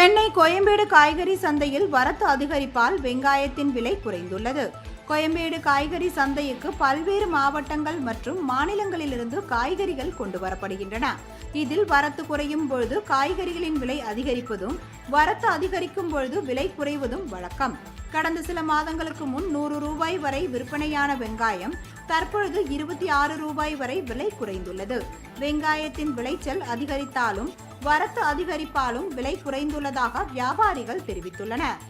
சென்னை கோயம்பேடு காய்கறி சந்தையில் வரத்து அதிகரிப்பால் வெங்காயத்தின் விலை குறைந்துள்ளது. கோயம்பேடு காய்கறி சந்தைக்கு பல்வேறு மாவட்டங்கள் மற்றும் மாநிலங்களிலிருந்து காய்கறிகள் கொண்டு வரப்படுகின்றன. இதில் வரத்து குறையும் பொழுது காய்கறிகளின் விலை அதிகரிப்பதும், வரத்து அதிகரிக்கும் பொழுது விலை குறைவதும் வழக்கம். கடந்த சில மாதங்களுக்கு முன் 100 ரூபாய் வரை விற்பனையான வெங்காயம் தற்பொழுது 26 ரூபாய் வரை விலை குறைந்துள்ளது. வெங்காயத்தின் விளைச்சல் அதிகரித்தாலும் வரத்து அதிகரிப்பாலும் விலை குறைந்துள்ளதாக வியாபாரிகள் தெரிவித்துள்ளனர்.